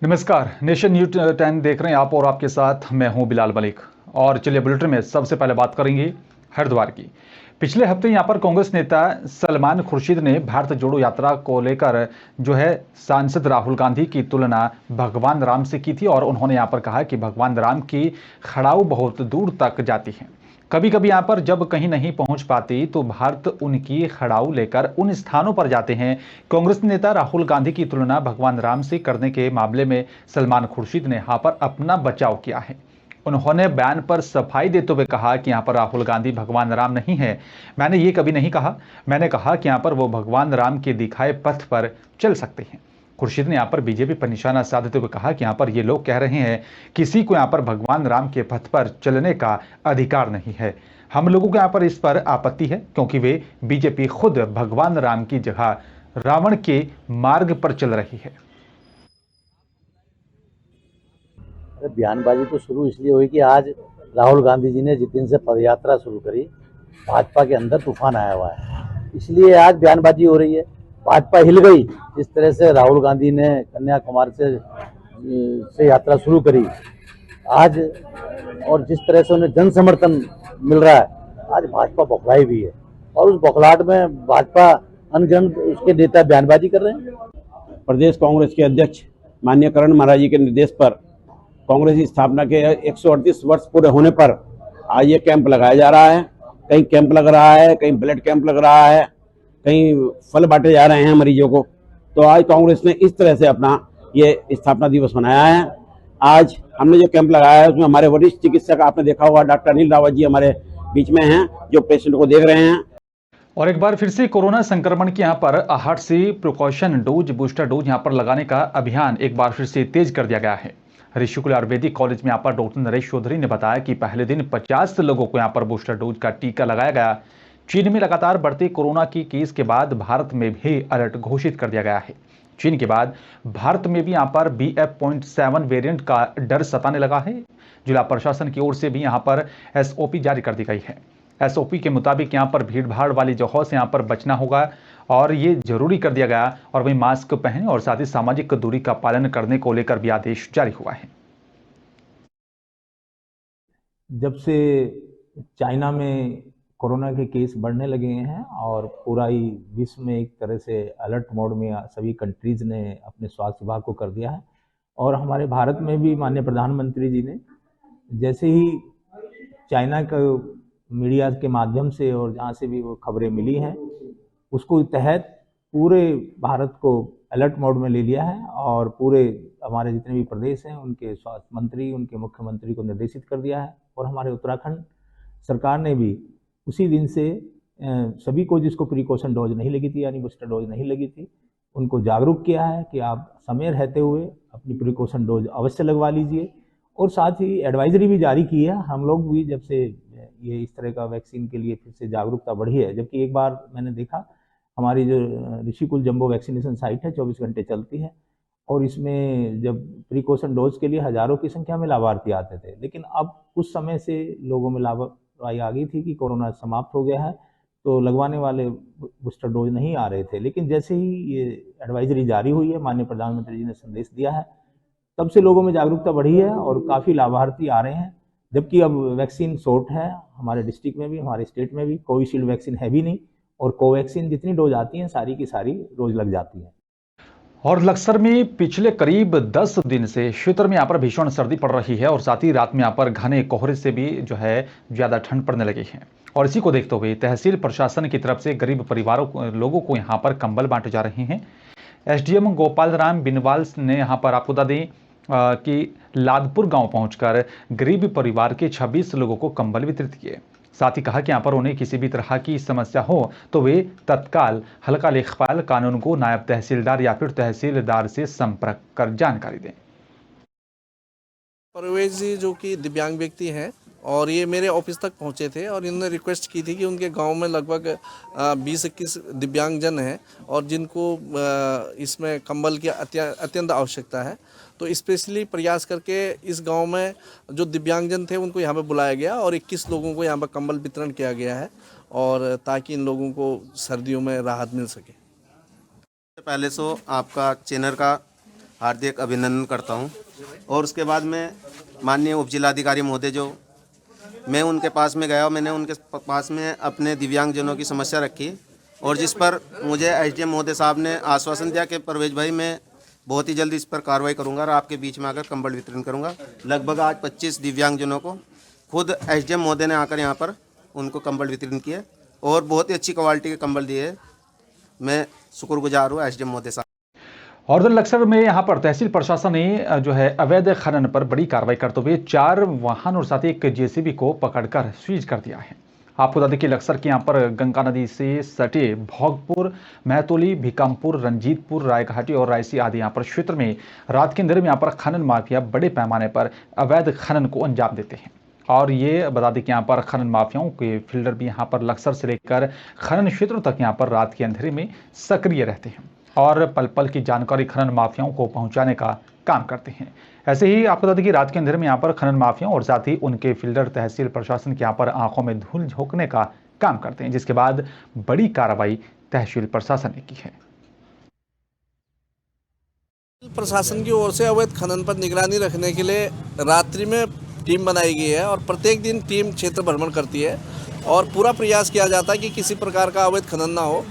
नमस्कार। Nation news 10 देख रहे हैं आप और आपके साथ मैं हूं बिलाल मलिक। और चलिए बुलेटिन में सबसे पहले बात करेंगे हरिद्वार की। पिछले हफ्ते यहां पर कांग्रेस नेता सलमान खुर्शीद ने भारत जोड़ो यात्रा को लेकर सांसद राहुल गांधी की तुलना भगवान राम से की थी और उन्होंने यहां पर कहा कि भगवान राम की खड़ाऊ बहुत दूर तक जाती है। कभी कभी यहाँ पर जब कहीं नहीं पहुंच पाती तो भारत उनकी खड़ाऊ लेकर उन स्थानों पर जाते हैं। कांग्रेस नेता राहुल गांधी की तुलना भगवान राम से करने के मामले में सलमान खुर्शीद ने यहाँ पर अपना बचाव किया है। उन्होंने बयान पर सफाई देते हुए कहा कि यहाँ पर राहुल गांधी भगवान राम नहीं है। मैंने ये कभी नहीं कहा। मैंने कहा कि यहाँ पर वो भगवान राम के दिखाए पथ पर चल सकते हैं। खुर्शीद ने यहाँ पर बीजेपी पर निशाना साधते हुए कहा कि यहाँ पर ये लोग कह रहे हैं किसी को यहाँ पर भगवान राम के पथ पर चलने का अधिकार नहीं है। हम लोगों को यहाँ पर इस पर आपत्ति है क्योंकि वे बीजेपी खुद भगवान राम की जगह रावण के मार्ग पर चल रही है। बयानबाजी तो शुरू इसलिए हुई कि आज राहुल गांधी जी ने जिस दिन से पदयात्रा शुरू करी, भाजपा के अंदर तूफान आया हुआ है, इसलिए आज बयानबाजी हो रही है। भाजपा हिल गई जिस तरह से राहुल गांधी ने कन्याकुमारी से यात्रा शुरू करी आज, और जिस तरह से उन्हें जन समर्थन मिल रहा है, आज भाजपा बौखलाई भी है और उस बौखलाहट में भाजपा अनगिनत उसके नेता बयानबाजी कर रहे हैं। प्रदेश कांग्रेस के अध्यक्ष माननीय करण महाराज जी के निर्देश पर कांग्रेस की स्थापना के 138 वर्ष पूरे होने पर आज ये कैंप लगाया जा रहा है। कहीं कैंप लग रहा है, कहीं ब्लड कैंप लग रहा है, कहीं फल बांटे जा रहे हैं मरीजों को। तो आज कांग्रेस ने इस तरह से अपना ये स्थापना दिवस मनाया है। आज हमने जो कैंप लगाया है उसमें हमारे वरिष्ठ चिकित्सक, आपने देखा होगा, डॉक्टर अनिल रावत जी हमारे बीच में हैं जो पेशेंट को देख रहे हैं। और एक बार फिर से कोरोना संक्रमण के यहाँ पर आहट से प्रिकॉशन डोज, बूस्टर डोज यहाँ पर लगाने का अभियान एक बार फिर से तेज कर दिया गया है। ऋषिकुल आयुर्वेदिक कॉलेज में यहाँ पर डॉक्टर नरेश चौधरी ने बताया कि पहले दिन 50 लोगों को यहाँ पर बूस्टर डोज का टीका लगाया गया। चीन में लगातार बढ़ते कोरोना की केस के बाद भारत में भी अलर्ट घोषित कर दिया गया है। चीन के बाद भारत में भी यहाँ पर BF.7 वेरिएंट का डर सताने लगा है। जिला प्रशासन की ओर से भी यहाँ पर SOP जारी कर दी गई है। SOP के मुताबिक यहाँ पर भीड़ भाड़ वाली जगहों से यहाँ पर बचना होगा और ये जरूरी कर दिया गया। और वहीं मास्क पहने और साथ ही सामाजिक दूरी का पालन करने को लेकर भी आदेश जारी हुआ है। जब से चाइना में कोरोना के केस बढ़ने लगे हैं और पूरा ही विश्व में एक तरह से अलर्ट मोड में सभी कंट्रीज ने अपने स्वास्थ्य विभाग को कर दिया है, और हमारे भारत में भी माननीय प्रधानमंत्री जी ने जैसे ही चाइना का मीडिया के माध्यम से और जहाँ से भी वो खबरें मिली हैं उसको तहत पूरे भारत को अलर्ट मोड में ले लिया है और पूरे हमारे जितने भी प्रदेश हैं उनके स्वास्थ्य मंत्री, उनके मुख्यमंत्री को निर्देशित कर दिया है। और हमारे उत्तराखंड सरकार ने भी उसी दिन से सभी को जिसको प्रिकॉशन डोज नहीं लगी थी यानी बूस्टर डोज नहीं लगी थी उनको जागरूक किया है कि आप समय रहते हुए अपनी प्रिकॉशन डोज अवश्य लगवा लीजिए। और साथ ही एडवाइजरी भी जारी की है। हम लोग भी जब से ये इस तरह का वैक्सीन के लिए फिर से जागरूकता बढ़ी है, जबकि एक बार मैंने देखा हमारी जो ऋषिकुल जंबो वैक्सीनेशन साइट है 24 घंटे चलती है और इसमें जब प्रिकॉशन डोज के लिए हजारों की संख्या में लाभार्थी आते थे, लेकिन अब कुछ समय से लोगों में लापरवाही आ गई थी कि कोरोना समाप्त हो गया है तो लगवाने वाले बूस्टर डोज नहीं आ रहे थे। लेकिन जैसे ही ये एडवाइजरी जारी हुई है, माननीय प्रधानमंत्री जी ने संदेश दिया है, तब से लोगों में जागरूकता बढ़ी है और काफ़ी लाभार्थी आ रहे हैं। जबकि अब वैक्सीन शॉर्ट है हमारे डिस्ट्रिक्ट में भी, हमारे स्टेट में भी कोविशील्ड वैक्सीन है भी नहीं, और कोवैक्सीन जितनी डोज आती हैं सारी की सारी डोज लग जाती हैं। और लक्सर में पिछले करीब 10 दिन से क्षेत्र में यहाँ पर भीषण सर्दी पड़ रही है और साथ ही रात में यहाँ पर घने कोहरे से भी जो है ज़्यादा ठंड पड़ने लगी है। और इसी को देखते हुए तहसील प्रशासन की तरफ से गरीब लोगों को यहाँ पर कंबल बांटे जा रहे हैं। SDM गोपाल राम बिनवाल ने यहाँ पर आपको बता दें कि लादपुर गांव पहुंचकर गरीब परिवार के 26 लोगों को कंबल वितरित किए। साथ ही कहा कि यहाँ पर उन्हें किसी भी तरह की समस्या हो तो वे तत्काल हल्का लेखपाल कानून को नायब तहसीलदार या फिर तहसीलदार से संपर्क कर जानकारी दें। परवेज जी जो कि दिव्यांग व्यक्ति हैं और ये मेरे ऑफिस तक पहुंचे थे और इन्होंने रिक्वेस्ट की थी कि उनके गांव में लगभग 20-21 दिव्यांगजन हैं और जिनको इसमें कंबल की अत्यंत आवश्यकता है। तो स्पेशली प्रयास करके इस गांव में जो दिव्यांगजन थे उनको यहाँ पे बुलाया गया और 21 लोगों को यहाँ पर कंबल वितरण किया गया है और ताकि इन लोगों को सर्दियों में राहत मिल सके। पहले सो आपका चैनल का हार्दिक अभिनंदन करता हूं। और उसके बाद में माननीय उप जिलाधिकारी महोदय जो मैं उनके पास में गया और मैंने उनके पास में अपने दिव्यांगजनों की समस्या रखी और जिस पर मुझे एसडीएम महोदय साहब ने आश्वासन दिया कि परवेज भाई मैं बहुत ही जल्दी इस पर कार्रवाई करूंगा और आपके बीच में आकर कंबल वितरण करूंगा। लगभग आज 25 दिव्यांगजनों को खुद एसडीएम महोदय ने आकर यहाँ पर उनको कंबल वितरण किए और बहुत ही अच्छी क्वालिटी के कंबल दिए। मैं शुक्रगुजार हूँ एसडीएम महोदय साहब। और उधर लक्सर में यहाँ पर तहसील प्रशासन ने जो है अवैध खनन पर बड़ी कार्रवाई करते हुए 4 वाहन और साथ ही एक जेसीबी को पकड़कर सीज कर दिया है। आपको बता दें कि लक्सर के यहाँ पर गंगा नदी से सटे भोगपुर, महतोली, भिकामपुर, रंजीतपुर, रायघाटी और रायसी आदि यहाँ पर क्षेत्र में रात के अंधेरे में यहाँ पर खनन माफिया बड़े पैमाने पर अवैध खनन को अंजाम देते हैं। और ये बता दें कि यहाँ पर खनन माफियाओं के फील्डर भी यहाँ पर लक्सर से लेकर खनन क्षेत्रों तक यहाँ पर रात के अंधेरे में सक्रिय रहते हैं और पल पल की जानकारी खनन माफियाओं को पहुंचाने का काम करते हैं। ऐसे ही आपको बता दें कि रात के अंधेरे में यहाँ पर खनन माफियाओं और साथ ही उनके फील्डर तहसील प्रशासन के यहाँ पर आंखों में धूल झोंकने का काम करते हैं, जिसके बाद बड़ी कार्रवाई तहसील प्रशासन ने की है। प्रशासन की ओर से अवैध खनन पर निगरानी रखने के लिए रात्रि में टीम बनाई गई है और प्रत्येक दिन टीम क्षेत्र भ्रमण करती है और पूरा प्रयास किया जाता है कि किसी प्रकार का अवैध खनन ना हो।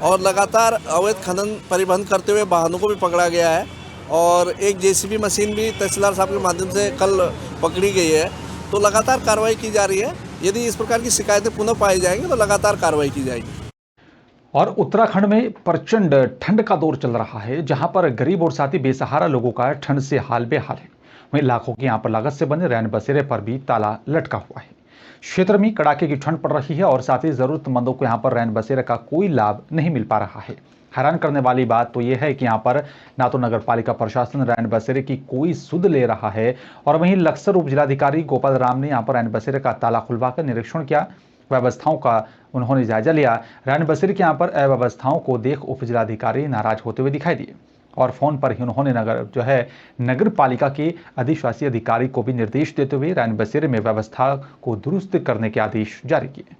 और लगातार अवैध खनन परिवहन करते हुए वाहनों को भी पकड़ा गया है और एक जेसीबी मशीन भी तहसीलदार साहब के माध्यम से कल पकड़ी गई है। तो लगातार कार्रवाई की जा रही है। यदि इस प्रकार की शिकायतें पुनः पाई जाएंगी तो लगातार कार्रवाई की जाएगी। और उत्तराखंड में प्रचंड ठंड का दौर चल रहा है, जहां पर गरीब और साथ ही बेसहारा लोगों का ठंड से हाल बेहाल है। वहीं लाखों के यहाँ पर लागत से बने रैन बसेरे पर भी ताला लटका हुआ है। क्षेत्र में कड़ाके की ठंड पड़ रही है और साथ ही जरूरतमंदों को यहाँ पर रैन बसेरे का कोई लाभ नहीं मिल पा रहा है। हैरान करने वाली बात तो यह है कि यहाँ पर ना तो नगर पालिका प्रशासन रैन बसेरे की कोई सुध ले रहा है और वहीं लक्सर उप जिलाधिकारी गोपाल राम ने यहाँ पर रैन बसेरे का ताला खुलवाकर निरीक्षण किया, व्यवस्थाओं का उन्होंने जायजा लिया। रैन बसेरे के यहाँ पर अव्यवस्थाओं को देख उप जिलाधिकारी नाराज होते हुए दिखाई दिए और फोन पर ही उन्होंने नगर पालिका के अधिशासी अधिकारी को भी निर्देश देते हुए रैन बसेरे में व्यवस्था को दुरुस्त करने के आदेश जारी किए।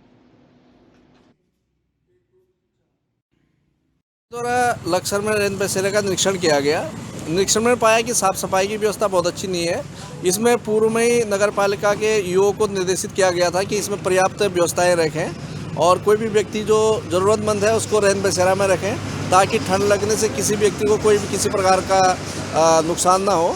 लक्सर में रैन बसेरे का निरीक्षण किया गया। निरीक्षण में पाया कि साफ सफाई की व्यवस्था बहुत अच्छी नहीं है। इसमें पूर्व में ही नगर पालिका के ईओ को निर्देशित किया गया था कि इसमें पर्याप्त व्यवस्थाएं रखें और कोई भी व्यक्ति जो ज़रूरतमंद है उसको रैन बसेरा में रखें ताकि ठंड लगने से किसी व्यक्ति को कोई भी किसी प्रकार का नुकसान ना हो।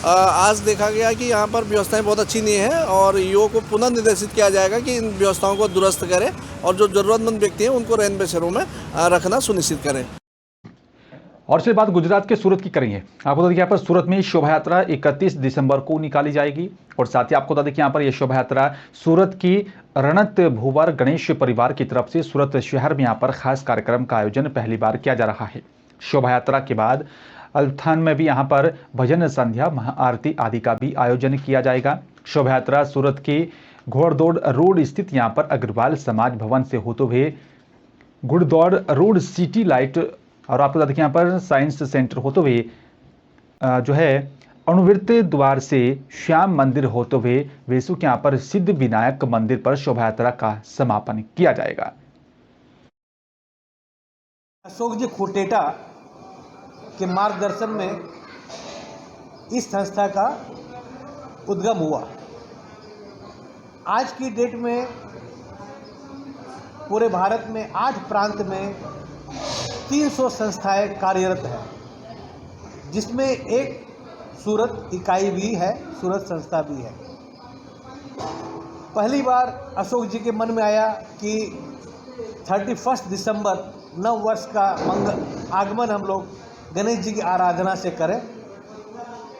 आज देखा गया कि यहाँ पर व्यवस्थाएं बहुत अच्छी नहीं है और ईओ को पुनः निर्देशित किया जाएगा कि इन व्यवस्थाओं को दुरुस्त करें और जो ज़रूरतमंद व्यक्ति हैं उनको रैन बसेरों में रखना सुनिश्चित करें। और से बात गुजरात के सूरत की करेंगे। आपको बता दें कि यहाँ पर सूरत में शोभा यात्रा 31 दिसंबर को निकाली जाएगी और साथ ही आपको बता दें कि यहाँ पर यह शोभा यात्रा सूरत की रणत भूवर गणेश परिवार की तरफ से सूरत शहर में यहाँ पर खास कार्यक्रम का आयोजन पहली बार किया जा रहा है। शोभा यात्रा के बाद अल्थान में भी यहाँ पर भजन संध्या, महाआरती आदि का भी आयोजन किया जाएगा। शोभा यात्रा सूरत के घोड़दौड़ रोड स्थित यहाँ पर अग्रवाल समाज भवन से होते हुए घुड़दौड़ रोड सिटी लाइट और आपको बता दें कि यहाँ पर साइंस सेंटर होते हुए अणुवृत्त द्वार से श्याम मंदिर होते हुए वेसु के यहाँ पर सिद्ध विनायक मंदिर पर शोभा यात्रा का समापन किया जाएगा। अशोक जी खुटेटा के मार्गदर्शन में इस संस्था का उद्गम हुआ। आज की डेट में पूरे भारत में 8 प्रांत में 300 संस्थाएं कार्यरत हैं, जिसमें एक सूरत इकाई भी है, सूरत संस्था भी है। पहली बार अशोक जी के मन में आया कि 31 दिसंबर नव वर्ष का आगमन हम लोग गणेश जी की आराधना से करें।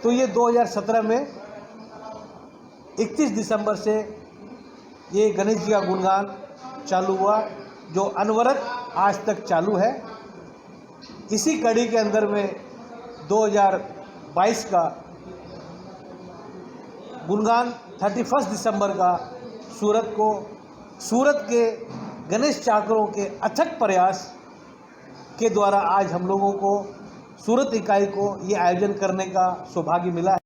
तो ये 2017 में 31 दिसंबर से ये गणेश जी का गुणगान चालू हुआ, जो अनवरत आज तक चालू है। इसी कड़ी के अंदर में 2022 का गुणगान 31 दिसंबर का सूरत के गणेश चाकरों के अथक प्रयास के द्वारा आज हम लोगों को सूरत इकाई को ये आयोजन करने का सौभाग्य मिला है।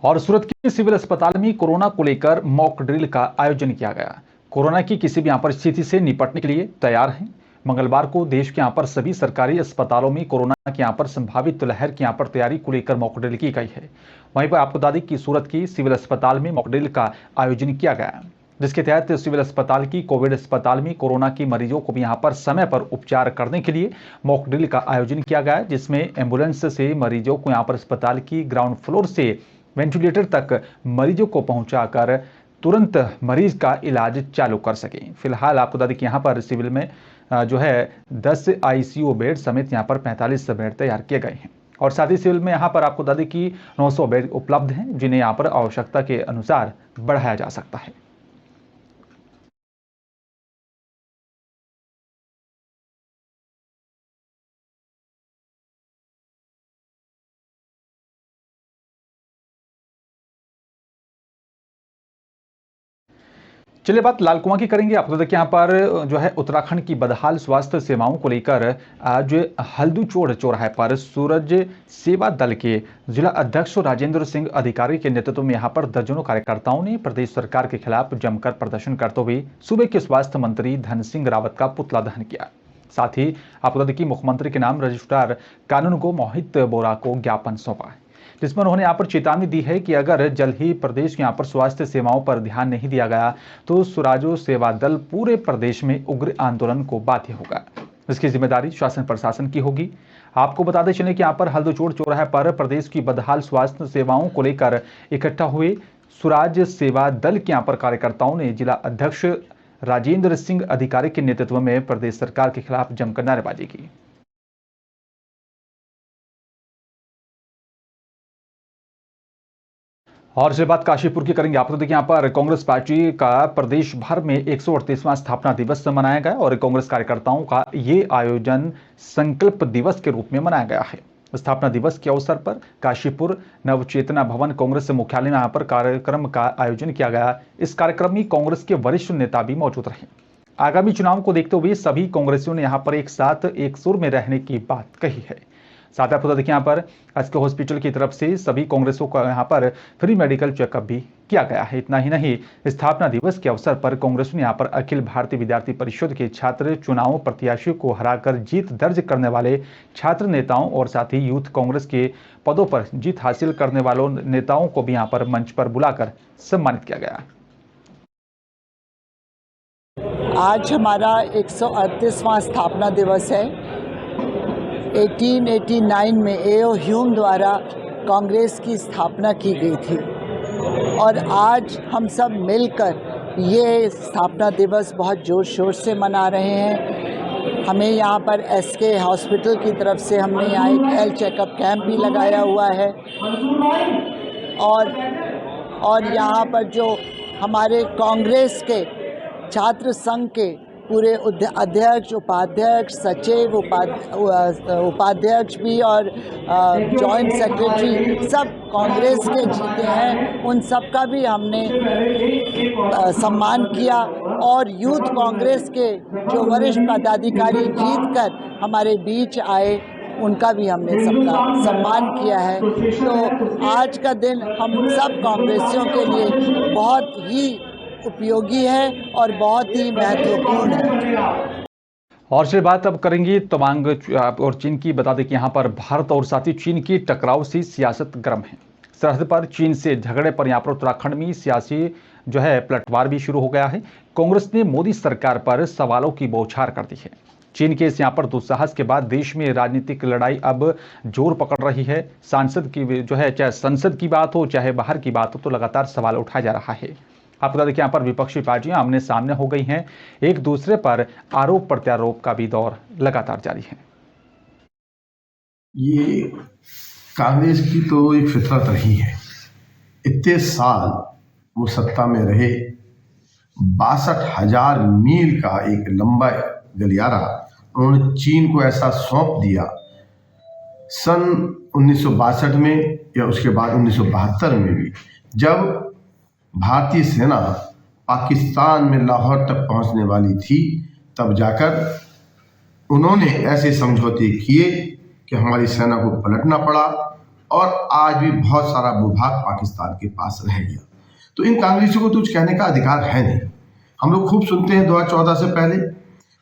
और सूरत के सिविल अस्पताल में कोरोना को लेकर मॉक ड्रिल का आयोजन किया गया। कोरोना की किसी भी यहाँ पर स्थिति से निपटने के लिए तैयार हैं। मंगलवार को देश के यहाँ पर सभी सरकारी अस्पतालों में कोरोना के यहाँ पर संभावित लहर की यहाँ पर तैयारी को लेकर मॉकड्रिल की गई है। वहीं पर आपको बता दें कि सूरत की सिविल अस्पताल में मॉकड्रिल का आयोजन किया गया, जिसके तहत सिविल अस्पताल की कोविड अस्पताल में कोरोना के मरीजों को भी यहाँ पर समय पर उपचार करने के लिए मॉकड्रिल का आयोजन किया गया, जिसमें एम्बुलेंस से मरीजों को यहाँ पर अस्पताल की ग्राउंड फ्लोर से वेंटिलेटर तक मरीजों को पहुंचाकर तुरंत मरीज का इलाज चालू कर सकें। फिलहाल आपको बता दें कि यहाँ पर सिविल में जो है 10 ICU बेड समेत यहाँ पर 45 बेड तैयार किए गए हैं और साथ ही सिविल में यहाँ पर आपको बता दें कि 900 बेड उपलब्ध हैं, जिन्हें यहाँ पर आवश्यकता के अनुसार बढ़ाया जा सकता है। चलिए बात लाल कुआं की करेंगे। आपको देखिए यहाँ पर जो है उत्तराखंड की बदहाल स्वास्थ्य सेवाओं को लेकर आज हल्दूचोड़ चौराहे पर सूरज सेवा दल के जिला अध्यक्ष राजेंद्र सिंह अधिकारी के नेतृत्व में यहाँ पर दर्जनों कार्यकर्ताओं ने प्रदेश सरकार के खिलाफ जमकर प्रदर्शन करते हुए सूबे के स्वास्थ्य मंत्री धन सिंह रावत का पुतला दहन किया। साथ ही आपको देखिए मुख्यमंत्री के नाम रजिस्ट्रार कानून को मोहित बोरा को ज्ञापन सौंपा, जिसमें उन्होंने यहाँ पर चेतावनी दी है कि अगर जल्द ही प्रदेश के यहाँ पर स्वास्थ्य सेवाओं पर ध्यान नहीं दिया गया तो सुराजो सेवा दल पूरे प्रदेश में उग्र आंदोलन को बाध्य होगा। इसकी जिम्मेदारी शासन प्रशासन की होगी। आपको बताते चले कि यहाँ पर हल्दूचोड़ चौराहे पर प्रदेश की बदहाल स्वास्थ्य सेवाओं को लेकर इकट्ठा हुए सुराज सेवा दल के यहाँ पर कार्यकर्ताओं ने जिला अध्यक्ष राजेंद्र सिंह अधिकारी के नेतृत्व में प्रदेश सरकार के खिलाफ जमकर नारेबाजी की। और से बात काशीपुर की करेंगे। आपको देखिए यहाँ पर कांग्रेस पार्टी का प्रदेश भर में 138वां स्थापना दिवस मनाया गया और कांग्रेस कार्यकर्ताओं का ये आयोजन संकल्प दिवस के रूप में मनाया गया है। स्थापना दिवस के अवसर पर काशीपुर नवचेतना भवन कांग्रेस मुख्यालय में यहाँ पर कार्यक्रम का आयोजन किया गया। इस कार्यक्रम में कांग्रेस के वरिष्ठ नेता भी मौजूद रहे। आगामी चुनाव को देखते हुए सभी कांग्रेसियों ने यहाँ पर एक साथ एक सुर में रहने की बात कही है। साथ ही आपको देखिए यहाँ पर एसके हॉस्पिटल की तरफ से सभी कांग्रेसियों को यहाँ पर फ्री मेडिकल चेकअप भी किया गया है। इतना ही नहीं, स्थापना दिवस के अवसर पर कांग्रेस ने यहाँ पर अखिल भारतीय विद्यार्थी परिषद के छात्र चुनाव प्रत्याशियों को हराकर जीत दर्ज करने वाले छात्र नेताओं और साथ ही यूथ कांग्रेस के पदों पर जीत हासिल करने वालों नेताओं को भी यहाँ पर मंच पर बुलाकर सम्मानित किया गया। आज हमारा 138वां स्थापना दिवस है। 1889 में A.O. ह्यूम द्वारा कांग्रेस की स्थापना की गई थी और आज हम सब मिलकर ये स्थापना दिवस बहुत ज़ोर शोर से मना रहे हैं। हमें यहाँ पर एसके हॉस्पिटल की तरफ से हमने यहाँ एक हेल्थ चेकअप कैंप भी लगाया हुआ है और यहाँ पर जो हमारे कांग्रेस के छात्र संघ के पूरे अध्यक्ष, उपाध्यक्ष, सचिव, उपाध्यक्ष भी और जॉइंट सेक्रेटरी सब कांग्रेस के जीते हैं, उन सब का भी हमने सम्मान किया और यूथ कांग्रेस के जो वरिष्ठ पदाधिकारी जीतकर हमारे बीच आए उनका भी हमने सबका सम्मान किया है। तो आज का दिन हम सब कांग्रेसियों के लिए बहुत ही उपयोगी है और बहुत ही महत्वपूर्ण है। और से बात अब करेंगे तवांग और चीन की। बता दें कि यहाँ पर भारत और साथ ही चीन की टकराव से सियासत गर्म है। सरहद पर चीन से झगड़े पर यहाँ पर उत्तराखंड में सियासी जो है पलटवार भी शुरू हो गया है। कांग्रेस ने मोदी सरकार पर सवालों की बौछार कर दी है। चीन के इस यहाँ पर दुस्साहस के बाद देश में राजनीतिक लड़ाई अब जोर पकड़ रही है। सांसद की जो है, चाहे संसद की बात हो चाहे बाहर की बात हो, तो लगातार सवाल उठाया जा रहा है। आपको देखिए यहाँ पर विपक्षी पार्टियां आमने सामने हो गई हैं। एक दूसरे पर आरोप प्रत्यारोप का भी दौर लगातार जारी है। ये कांग्रेस की तो एक फितरत रही है। इतने साल वो सत्ता में रहे, 62,000 मील का एक लंबा गलियारा उन्होंने चीन को ऐसा सौंप दिया। सन 1962 में या उसके बाद 1972 में भी जब भारतीय सेना पाकिस्तान में लाहौर तक पहुंचने वाली थी, तब जाकर उन्होंने ऐसे समझौते किए कि हमारी सेना को पलटना पड़ा और आज भी बहुत सारा भूभाग पाकिस्तान के पास रह गया। तो इन कांग्रेसियों को तो कुछ कहने का अधिकार है नहीं। हम लोग खूब सुनते हैं 2014 से पहले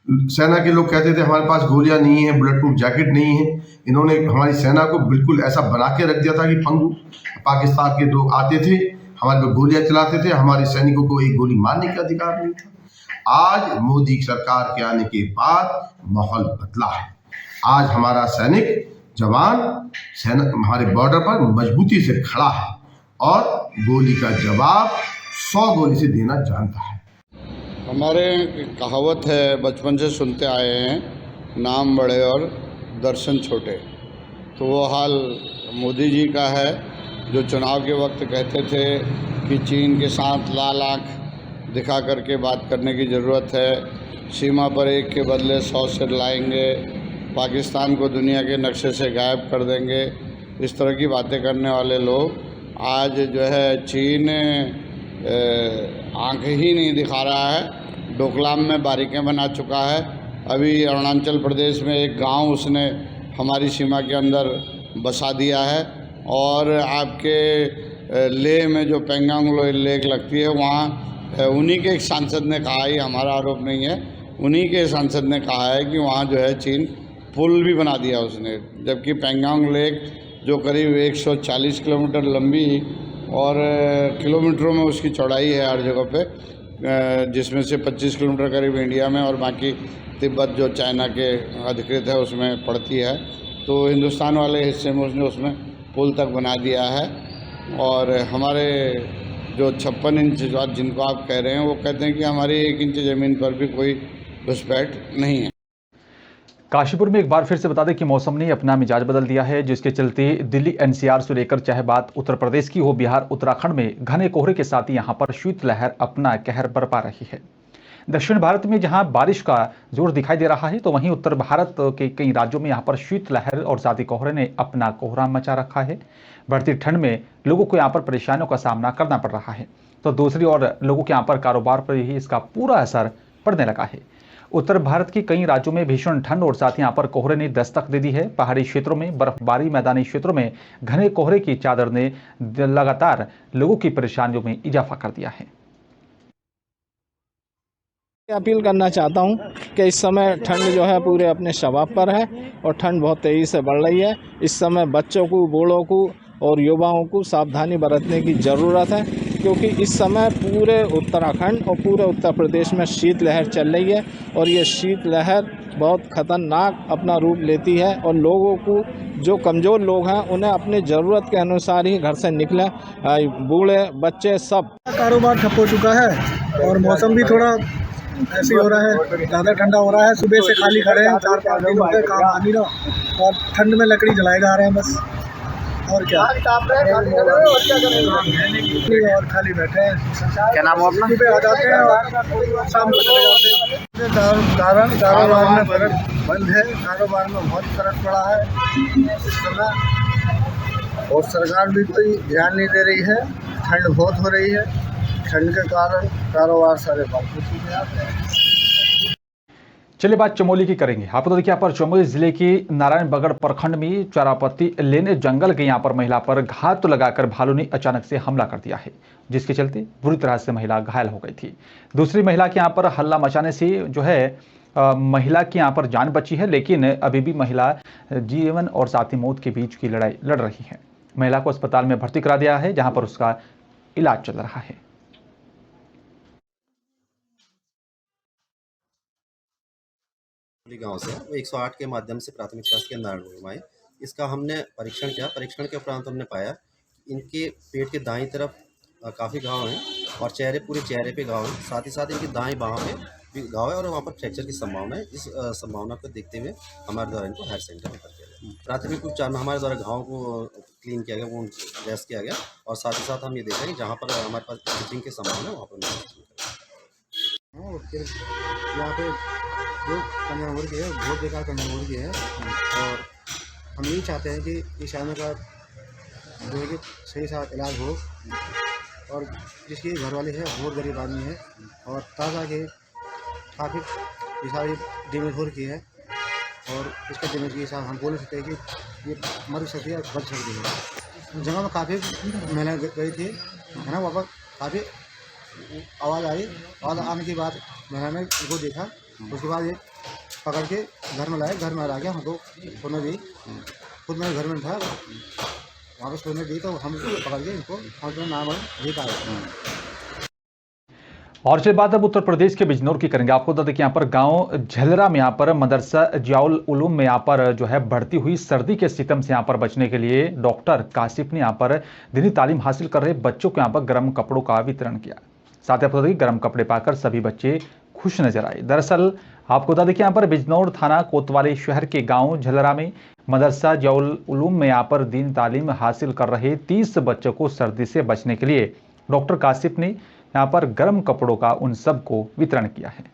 सेना के लोग कहते थे हमारे पास गोलियां नहीं है, बुलेट प्रूफ जैकेट नहीं है। इन्होंने हमारी सेना को बिल्कुल ऐसा बना के रख दिया था कि पंगु पाकिस्तान के लोग आते थे, हमारे पे गोलियां चलाते थे, हमारे सैनिकों को एक गोली मारने का अधिकार नहीं था। आज मोदी सरकार के आने के बाद माहौल बदला है। आज हमारा सैनिक जवान सेना हमारे बॉर्डर पर मजबूती से खड़ा है और गोली का जवाब 100 गोली से देना जानता है। हमारे कहावत है, बचपन से सुनते आए हैं, नाम बड़े और दर्शन छोटे। तो वो हाल मोदी जी का है, जो चुनाव के वक्त कहते थे कि चीन के साथ लाल आँख दिखा करके बात करने की ज़रूरत है, सीमा पर एक के बदले 100 सिर लाएंगे, पाकिस्तान को दुनिया के नक्शे से गायब कर देंगे। इस तरह की बातें करने वाले लोग आज जो है चीन आँख ही नहीं दिखा रहा है, डोकलाम में बारीकें बना चुका है। अभी अरुणाचल प्रदेश में एक गांव उसने हमारी सीमा के अंदर बसा दिया है और आपके लेह में जो पेंगोंग लेक लगती है वहाँ उन्हीं के एक सांसद ने कहा, ये हमारा आरोप नहीं है, उन्हीं के सांसद ने कहा है कि वहाँ जो है चीन पुल भी बना दिया उसने, जबकि पेंगोंग लेक जो करीब 140 किलोमीटर लंबी और किलोमीटरों में उसकी चौड़ाई है हर जगह पे, जिसमें से 25 किलोमीटर करीब इंडिया में और बाकी तिब्बत जो चाइना के अधिकृत है उसमें पड़ती है। तो हिंदुस्तान वाले हिस्से में उसने उसमें पुल तक बना दिया है। और हमारे जो 56 इंच जिनको आप कह रहे हैं, वो कहते हैं कि हमारी 1 इंच ज़मीन पर भी कोई घुसपैठ नहीं है। काशीपुर में एक बार फिर से बता दें कि मौसम ने अपना मिजाज बदल दिया है, जिसके चलते दिल्ली एनसीआर से लेकर चाहे बात उत्तर प्रदेश की हो, बिहार उत्तराखंड में घने कोहरे के साथ ही यहां पर शीतलहर अपना कहर बरपा रही है। दक्षिण भारत में जहां बारिश का जोर दिखाई दे रहा है, तो वहीं उत्तर भारत के कई राज्यों में यहां पर शीतलहर और ज़्यादा कोहरे ने अपना कोहराम मचा रखा है। बढ़ती ठंड में लोगों को यहाँ पर परेशानियों का सामना करना पड़ रहा है, तो दूसरी ओर लोगों के यहाँ पर कारोबार पर ही इसका पूरा असर पड़ने लगा है। उत्तर भारत के कई राज्यों में भीषण ठंड और साथ ही यहाँ पर कोहरे ने दस्तक दे दी है। पहाड़ी क्षेत्रों में बर्फबारी, मैदानी क्षेत्रों में घने कोहरे की चादर ने लगातार लोगों की परेशानियों में इजाफा कर दिया है। अपील करना चाहता हूं कि इस समय ठंड जो है पूरे अपने शबाब पर है और ठंड बहुत तेज़ी से बढ़ रही है। इस समय बच्चों को, बूढ़ों को और युवाओं को सावधानी बरतने की ज़रूरत है, क्योंकि इस समय पूरे उत्तराखंड और पूरे उत्तर प्रदेश में शीतलहर चल रही है और ये शीतलहर बहुत ख़तरनाक अपना रूप लेती है। और लोगों को, जो कमज़ोर लोग हैं, उन्हें अपनी ज़रूरत के अनुसार ही घर से निकलें, बूढ़े बच्चे सब। कारोबार ठप हो चुका है और मौसम भी थोड़ा ऐसे हो रहा है, ज़्यादा ठंडा हो रहा है। सुबह से खाली खड़े हैं, 4-5 दिन हो गए, काम आ नहीं रहा और ठंड में लकड़ी जलाए जा रहे हैं बस, और क्या और खाली बैठे हैं। क्या नाम है अपना? सुबह आ जाते हैं और शाम को चले जाते हैं। कारण कारोबार में फर्क बंद है, कारोबार में बहुत फर्क पड़ा है इस समय, और सरकार भी कोई ध्यान नहीं दे रही है। ठंड बहुत हो रही है, ठंड के कारण कारोबार सारे बंद हो चुके हैं। चलिए बात चमोली की करेंगे। आपको तो देखिए यहाँ पर चमोली जिले की नारायणबगड़ प्रखंड में चारापत्ती लेने जंगल के यहाँ पर महिला पर घात लगाकर भालू ने अचानक से हमला कर दिया है, जिसके चलते बुरी तरह से महिला घायल हो गई थी। दूसरी महिला के यहाँ पर हल्ला मचाने से जो है महिला की यहाँ पर जान बची है, लेकिन अभी भी महिला जीवन और साथ ही मौत के बीच की लड़ाई लड़ रही है। महिला को अस्पताल में भर्ती करा दिया है, जहाँ पर उसका इलाज चल रहा है। गांव से 108 के माध्यम से प्राथमिक स्वास्थ्य केंद्र नारायणपुर में इसका हमने परीक्षण किया। परीक्षण के उपरांत हमने पाया इनके पेट के दाईं तरफ काफ़ी घाव हैं और पूरे चेहरे पे घाव हैं। साथ ही साथ इनकी दाईं बाह पे भी घाव है और वहाँ पर फ्रैक्चर की संभावना है। इस संभावना को देखते हुए हमारे द्वारा इनको हायर सेंटर में कर दिया गया। प्राथमिक उपचार में हमारे द्वारा घाव को क्लीन किया गया, वो ड्रेस किया गया और साथ ही साथ हम ये देखा कि जहाँ पर हमारे पास स्टिचिंग की संभावना है वहाँ पर यहाँ पे जो कन्या मुर्गी है बहुत बेकार कन्या मुर्गी है और हम यही चाहते हैं कि इस जानवर का जो है कि सही साथ इलाज हो और जिसकी घर वाली है बहुत गरीब आदमी है और ताज़ा के काफ़ी ये सारी डैमेज हो रखी है और इसका डैमेज के साथ हम बोल नहीं सकते कि ये मर सकती है, बच सकती है। जगह में काफ़ी महिलाएं गई थी, है ना, वहाँ पर काफ़ी आवाज़ आई। आवाज़ आने के बाद मैंने इनको देखा, उसके बाद ये पकड़ के घर में लाए, घर में ला के हमको सोने दी। खुद मैं घर में था, वहाँ पर सोने दी, तो हम पकड़ के इनको हॉस्पिटल नाम लेकर आए। और चलिए बात अब उत्तर प्रदेश के बिजनौर की करेंगे। आपको बता दें कि यहाँ पर गांव झलरा में यहाँ पर मदरसा जियाउल उलूम में यहाँ पर जो है बढ़ती हुई सर्दी के सितम से यहाँ पर बचने के लिए डॉक्टर कासिफ ने यहाँ पर दीनी तालीम हासिल कर रहे बच्चों को यहाँ पर गर्म कपड़ों का वितरण किया। साथ ही आपको बता दें कि गर्म कपड़े पाकर सभी बच्चे खुश नजर आए। दरअसल आपको बता दें कि यहाँ पर बिजनौर थाना कोतवाली शहर के गाँव झलरा में मदरसा जियाउल उलूम में यहाँ पर दीनी तालीम हासिल कर रहे 30 बच्चों को सर्दी से बचने के लिए डॉक्टर कासिफ ने यहाँ पर गर्म कपड़ों का उन सबको वितरण किया है।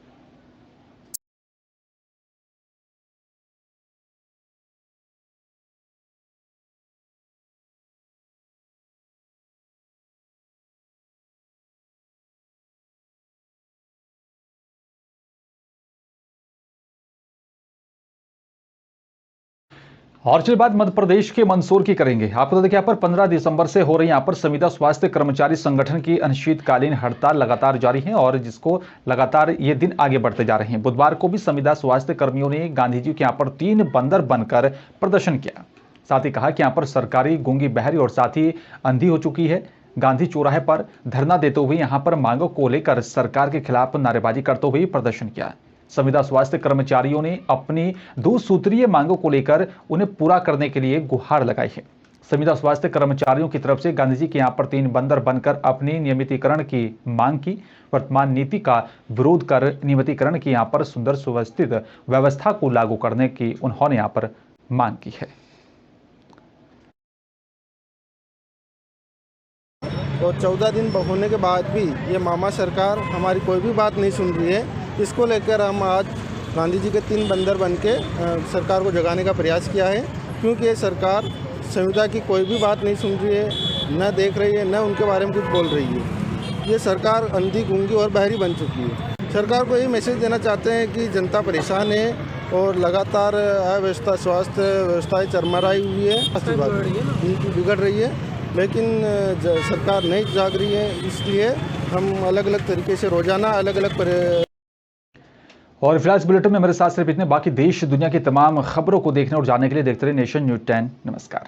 और चलिए बात मध्य प्रदेश के मंदसौर की करेंगे। आपको बता दें कि यहाँ पर 15 दिसंबर से हो रही यहाँ पर संविदा स्वास्थ्य कर्मचारी संगठन की अनिश्चितकालीन हड़ताल लगातार जारी है और जिसको लगातार ये दिन आगे बढ़ते जा रहे हैं। बुधवार को भी संविदा स्वास्थ्य कर्मियों ने गांधी जी के यहाँ पर 3 बंदर बनकर प्रदर्शन किया। साथ ही कहा कि यहाँ पर सरकारी गूंगी बहरी और साथ ही अंधी हो चुकी है। गांधी चौराहे पर धरना देते हुए यहाँ पर मांगों को लेकर सरकार के खिलाफ नारेबाजी करते हुए प्रदर्शन किया। संविदा स्वास्थ्य कर्मचारियों ने अपनी 2 सूत्रीय मांगों को लेकर उन्हें पूरा करने के लिए गुहार लगाई है। संविदा स्वास्थ्य कर्मचारियों की तरफ से गांधी जी के यहाँ पर 3 बंदर बनकर अपनी नियमितीकरण की मांग की। वर्तमान नीति का विरोध कर नियमितीकरण की यहाँ पर सुंदर सुव्यवस्थित व्यवस्था को लागू करने की उन्होंने यहाँ पर मांग की है। और 14 दिन होने के बाद भी ये मामा सरकार हमारी कोई भी बात नहीं सुन रही है। इसको लेकर हम आज गांधी जी के 3 बंदर बन के सरकार को जगाने का प्रयास किया है, क्योंकि ये सरकार संविदा की कोई भी बात नहीं सुन रही है, न देख रही है, न उनके बारे में कुछ बोल रही है। ये सरकार अंधी, गूंगी और बहरी बन चुकी है। सरकार को ये मैसेज देना चाहते हैं कि जनता परेशान है और लगातार अव्यवस्था, स्वास्थ्य व्यवस्थाएँ चरमराई हुई है, उनकी बिगड़ रही है, लेकिन सरकार नहीं जाग रही है। इसलिए हम अलग अलग तरीके से रोजाना अलग अलग और फिलहाल इस बुलेटिन में मेरे साथ सिर्फ इतने। बाकी देश दुनिया की तमाम खबरों को देखने और जानने के लिए देखते रहिए नेशन न्यूज़ 10। नमस्कार।